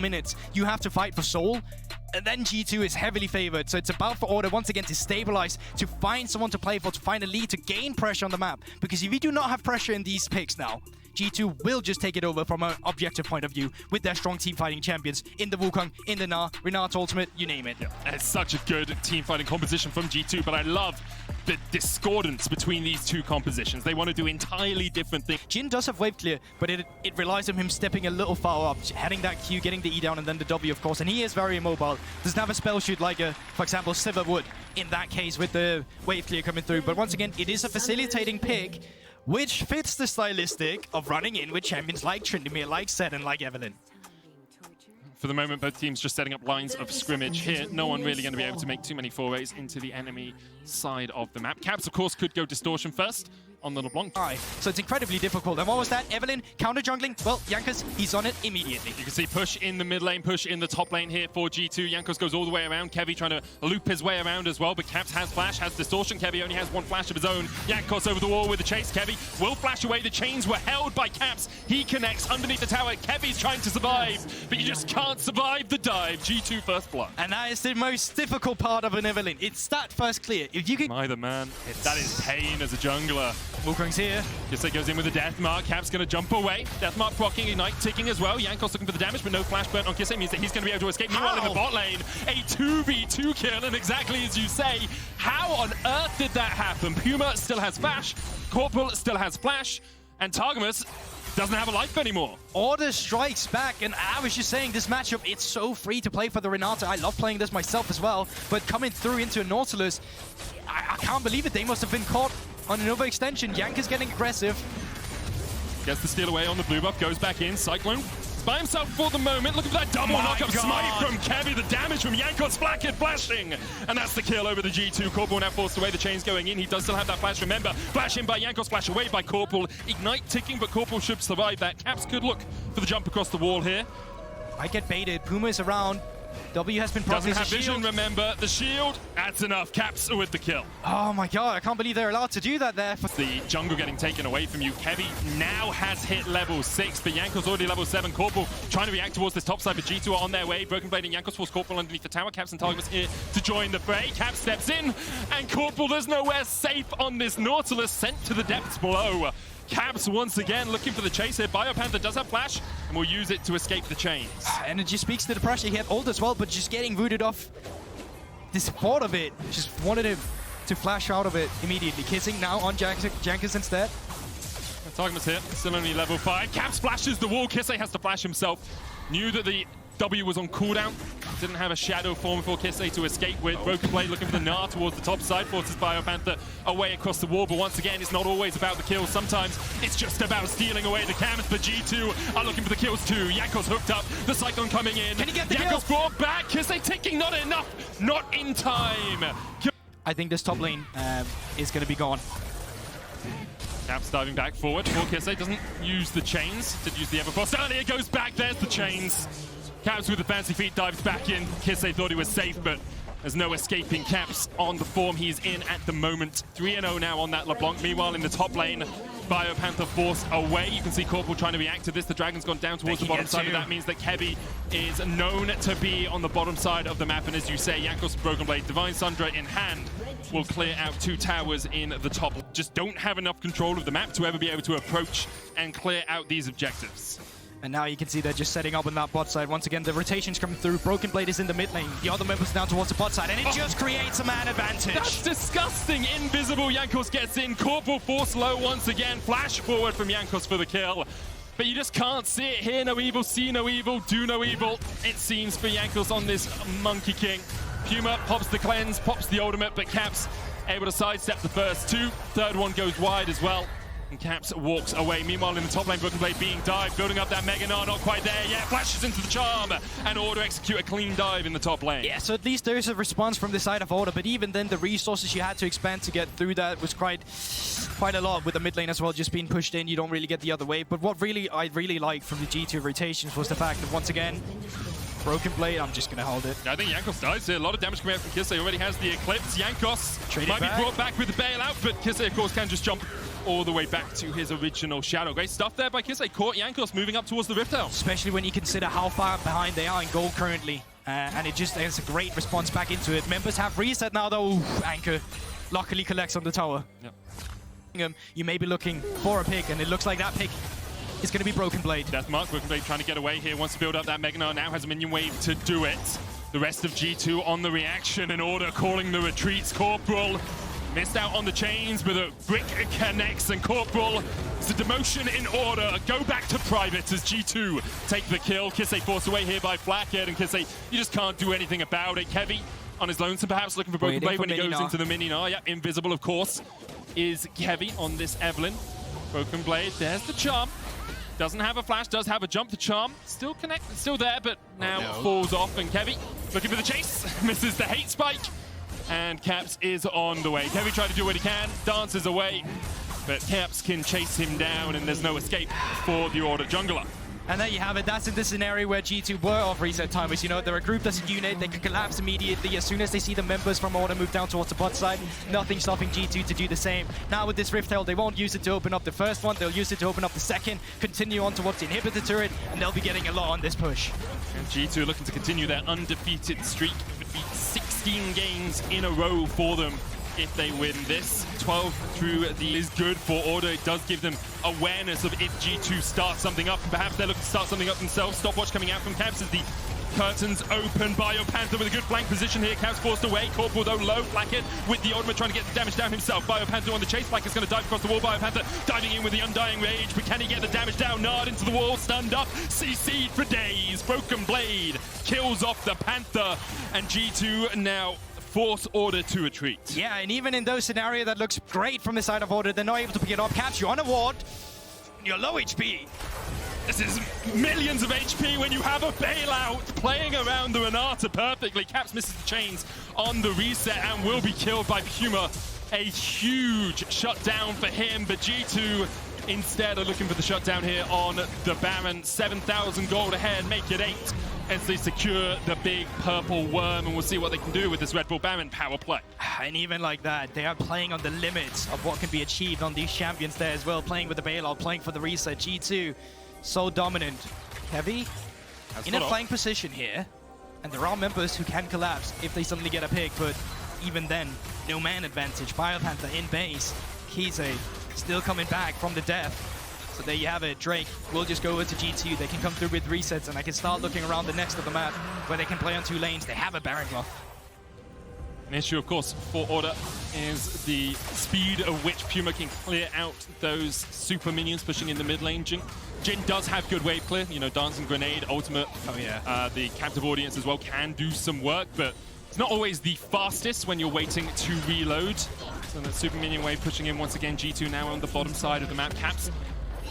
minutes, you have to fight for Soul. And then G2 is heavily favored, so it's about for Order once again to stabilize, to find someone to play for, to find a lead, to gain pressure on the map. Because if you do not have pressure in these picks now, G2 will just take it over from an objective point of view with their strong team fighting champions in the Wukong, in the Na, Renata Ultimate, you name it. Yeah, it's such a good team fighting composition from G2, but I love the discordance between these two compositions. They want to do entirely different things. Jin does have wave clear, but it relies on him stepping a little far up, heading that Q, getting the E down, and then the W, of course. And he is very immobile. Doesn't have a spell shoot like, for example, Sivir would in that case with the wave clear coming through. But once again, it is a facilitating pick, which fits the stylistic of running in with champions like Tryndamere, like Zed, and like Evelynn. For the moment, both teams just setting up lines of scrimmage here. No one really going to be able to make too many forays into the enemy side of the map. Caps, of course, could go Distortion first on the LeBlanc. So it's incredibly difficult. And what was that? Evelynn counter jungling? Well, Jankos, he's on it immediately. You can see push in the mid lane, push in the top lane here for G2. Jankos goes all the way around. Kevy trying to loop his way around as well, but Caps has flash, has Distortion. Kevy only has one flash of his own. Jankos over the wall with the chase. Kevy will flash away. The chains were held by Caps. He connects underneath the tower. Kevy's trying to survive, but you just can't survive the dive. G2 first blood. And that is the most difficult part of an Evelynn. It's that first clear. If you can... Either man, that is pain as a jungler. Wukong's here. Kissei goes in with a death mark. Cap's going to jump away. Death mark proccing, Ignite ticking as well. Jankos looking for the damage, but no flash burn on Kissei means that he's going to be able to escape. Meanwhile, in the bot lane, a 2v2 kill, and exactly as you say, how on earth did that happen? Puma still has flash, Corporal still has flash, and Targamas doesn't have a life anymore. Order strikes back, and I was just saying, this matchup, it's so free to play for the Renata. I love playing this myself as well, but coming through into a Nautilus, I can't believe it. They must have been caught on an overextension. Yank is getting aggressive. Gets the steal away on the blue buff, goes back in. Cyclone is by himself for the moment. Looking for that double knock-up smite from Kevy. The damage from Jankos flashing. And that's the kill over the G2. Corporal now forced away. The chain's going in. He does still have that flash, remember. Flash in by Jankos, flash away by Corporal. Ignite ticking, but Corporal should survive that. Caps could look for the jump across the wall here. I get baited. Puma is around. W has been doesn't have vision, remember. The shield, that's enough. Caps with the kill. Oh my god, I can't believe they're allowed to do that there. The jungle getting taken away from you. Kevy now has hit level 6, but Jankos already level 7. Corporal trying to react towards this top side, but G2 are on their way. Broken Blade and Jankos force Corporal underneath the tower. Caps and Targamas here to join the fray. Caps steps in, and Corporal, there's nowhere safe on this Nautilus, sent to the depths below. Caps once again looking for the chase here. Biopanther does have flash and will use it to escape the chains. And it just speaks to the pressure. He had ult as well, but just getting rooted off this thought of it. Just wanted him to flash out of it immediately. Kissing now on Jankos instead. Targamas here, still only level 5. Caps flashes the wall. Kissei has to flash himself. Knew that the W was on cooldown. Didn't have a shadow form for Kissei to escape with. Broken Blade looking for the Gnar towards the top side. Forces Biopanther away across the wall. But once again, it's not always about the kills. Sometimes it's just about stealing away the cams. But G2 are looking for the kills too. Jankos hooked up. The Cyclone coming in. Can he get the Jankos brought back. Kissei ticking, not enough. Not in time. I think this top lane is going to be gone. Caps diving back forward. Poor Kissei doesn't use the chains. Did use the Everfrost. Earlier goes back. There's the chains. Caps with the fancy feet dives back in. Kissei thought he was safe, but there's no escaping Caps on the form he's in at the moment. 3-0 now on that LeBlanc. Meanwhile, in the top lane, Biopanther forced away. You can see Corporal trying to react to this. The Dragon's gone down towards the bottom side, and that means that Kevy is known to be on the bottom side of the map. And as you say, Jankos Broken Blade, Divine Sundra in hand, will clear out 2 towers in the top. Just don't have enough control of the map to ever be able to approach and clear out these objectives. And now you can see they're just setting up on that bot side. Once again, the rotations coming through. Broken Blade is in the mid lane. The other members down towards the bot side, and it just creates a man advantage. That's disgusting. Invisible. Jankos gets in. Corporal force low once again. Flash forward from Jankos for the kill. But you just can't see it. Hear no evil, see no evil, do no evil. It seems for Jankos on this Monkey King. Puma pops the cleanse, pops the ultimate, but Caps able to sidestep the first 2. Third one goes wide as well. And Caps walks away. Meanwhile, in the top lane, Broken Blade being dived, building up that Mega Gnar, not quite there yet. Flashes into the charm, and Order execute a clean dive in the top lane. Yeah, so at least there is a response from the side of Order, but even then, the resources you had to expand to get through that was quite a lot with the mid lane as well, just being pushed in. You don't really get the other way. But what I really liked from the G2 rotations was the fact that, once again, Broken Blade, I'm just gonna hold it. I think Jankos dies here. A lot of damage coming out from Kisei. Already has the Eclipse. Jankos might be brought back with the bailout, but Kisei, of course, can just jump all the way back to his original shadow. Great stuff there by Kisei. Caught Jankos moving up towards the Rift Helm. Especially when you consider how far behind they are in gold currently. And it's a great response back into it. Members have reset now, though. Ooh, Anchor luckily collects on the tower. Yep. You may be looking for a pick, and it looks like that pick is going to be Broken Blade. Deathmark, Broken Blade trying to get away here, wants to build up that Mega Gnar, now has a minion wave to do it. The rest of G2 on the reaction in order, calling the retreats. Corporal missed out on the chains, but a brick connects, and Corporal, it's a demotion in order. Go back to private as G2 take the kill. Kisei forced away here by Flackhead, and Kisei, you just can't do anything about it. Kevy on his lonesome, perhaps looking for Broken Blade when he goes into the mini Gnar. Yeah, invisible, of course, is Kevy on this Evelyn. Broken Blade, there's the charm. Doesn't have a flash, does have a jump. The charm still connected, still there, but now falls off. And Kevy looking for the chase, misses the hate spike, and Caps is on the way. Kevy tried to do what he can, dances away, but Caps can chase him down, and there's no escape for the Order jungler. And there you have it. That's in the scenario where G2 were off reset timers. You know, they're a group that's a unit. They can collapse immediately as soon as they see the members from Order move down towards the bot side. Nothing stopping G2 to do the same. Now with this Rift Herald, they won't use it to open up the first one. They'll use it to open up the second, continue on towards the inhibitor turret, and they'll be getting a lot on this push. And G2 looking to continue their undefeated streak. It would be 16 games in a row for them if they win this. 12 through the is good for Order. It does give them awareness of if G2 starts something up, and perhaps they're looking to start something up themselves. Stopwatch coming out from Caps as the curtains open. Biopanther with a good flank position here. Caps forced away. Corporal though low. Blackhead with the ultimate trying to get the damage down himself. Biopanther on the chase. Black is going to dive across the wall. Biopanther diving in with the Undying Rage, but can he get the damage down? Nard into the wall, stunned up, CC'd for days. Broken Blade kills off the Panther, and G2 now force Order to retreat. Yeah, and even in those scenarios, that looks great from the side of Order. They're not able to pick it up. Caps, you're on a ward. You're low HP. This is millions of HP when you have a bailout playing around the Renata perfectly. Caps misses the chains on the reset and will be killed by Puma. A huge shutdown for him, but G2 instead are looking for the shutdown here on the Baron. 7,000 gold ahead, make it 8 as they secure the big purple worm, and we'll see what they can do with this Red Bull Baron power play. And even like that, they are playing on the limits of what can be achieved on these champions there as well, playing with the bailout, playing for the reset. G2, so dominant. Heavy in a flank position here, and there are members who can collapse if they suddenly get a pick, but even then, no man advantage. Biopanther in base. Kisei still coming back from the death. So there you have it. Drake will just go over to G2. They can come through with resets, and I can start looking around the next of the map where they can play on 2 lanes. They have a Baron buff. An issue, of course, for Order is the speed of which Puma can clear out those super minions pushing in the mid lane. Jin does have good wave clear, you know, Dancing Grenade, Ultimate. Oh yeah. The Captive Audience as well can do some work, but it's not always the fastest when you're waiting to reload. So that super minion wave pushing in once again. G2 now on the bottom side of the map. Caps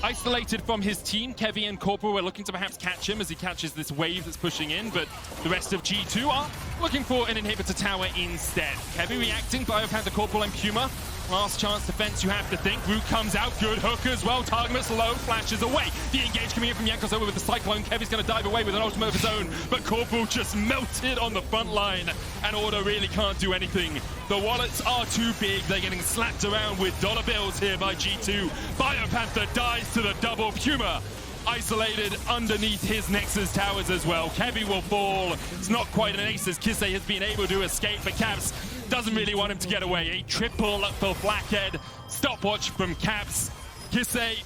isolated from his team. Kevy and Corporal are looking to perhaps catch him as he catches this wave that's pushing in, but the rest of G2 are looking for an inhibitor tower instead. Kevy reacting, Biopanther, Corporal and Puma. Last chance defense, you have to think. Root comes out, good hook as well. Target's low, flashes away. The engage coming in from Jankos over with the Cyclone. Kevy's going to dive away with an ultimate of his own, but Corporal just melted on the front line, and Order really can't do anything. The wallets are too big. They're getting slapped around with dollar bills here by G2. Biopanther dies to the double. Puma isolated underneath his Nexus towers as well. Kevy will fall. It's not quite an ace as Kisei has been able to escape, but Caps doesn't really want him to get away. A triple for Blackhead. Stopwatch from Caps. Kisei,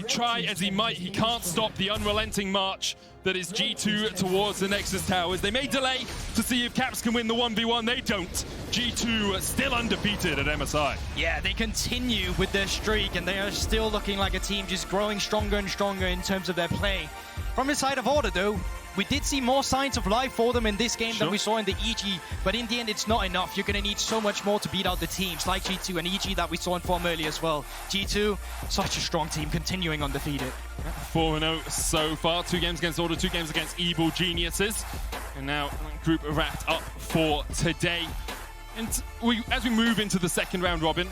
try as he might, he can't stop the unrelenting march that is G2 towards the Nexus towers. They may delay to see if Caps can win the 1v1. They don't. G2 still undefeated at MSI. Yeah, they continue with their streak, and they are still looking like a team just growing stronger and stronger in terms of their play. From the side of Order, though, we did see more signs of life for them in this game than we saw in the EG, but in the end, it's not enough. You're going to need so much more to beat out the teams like G2 and EG that we saw in Form earlier as well. G2, such a strong team, continuing undefeated. 4-0 so far. 2 games against Order, 2 games against Evil Geniuses. And now group wrapped up for today. And as we move into the second round robin,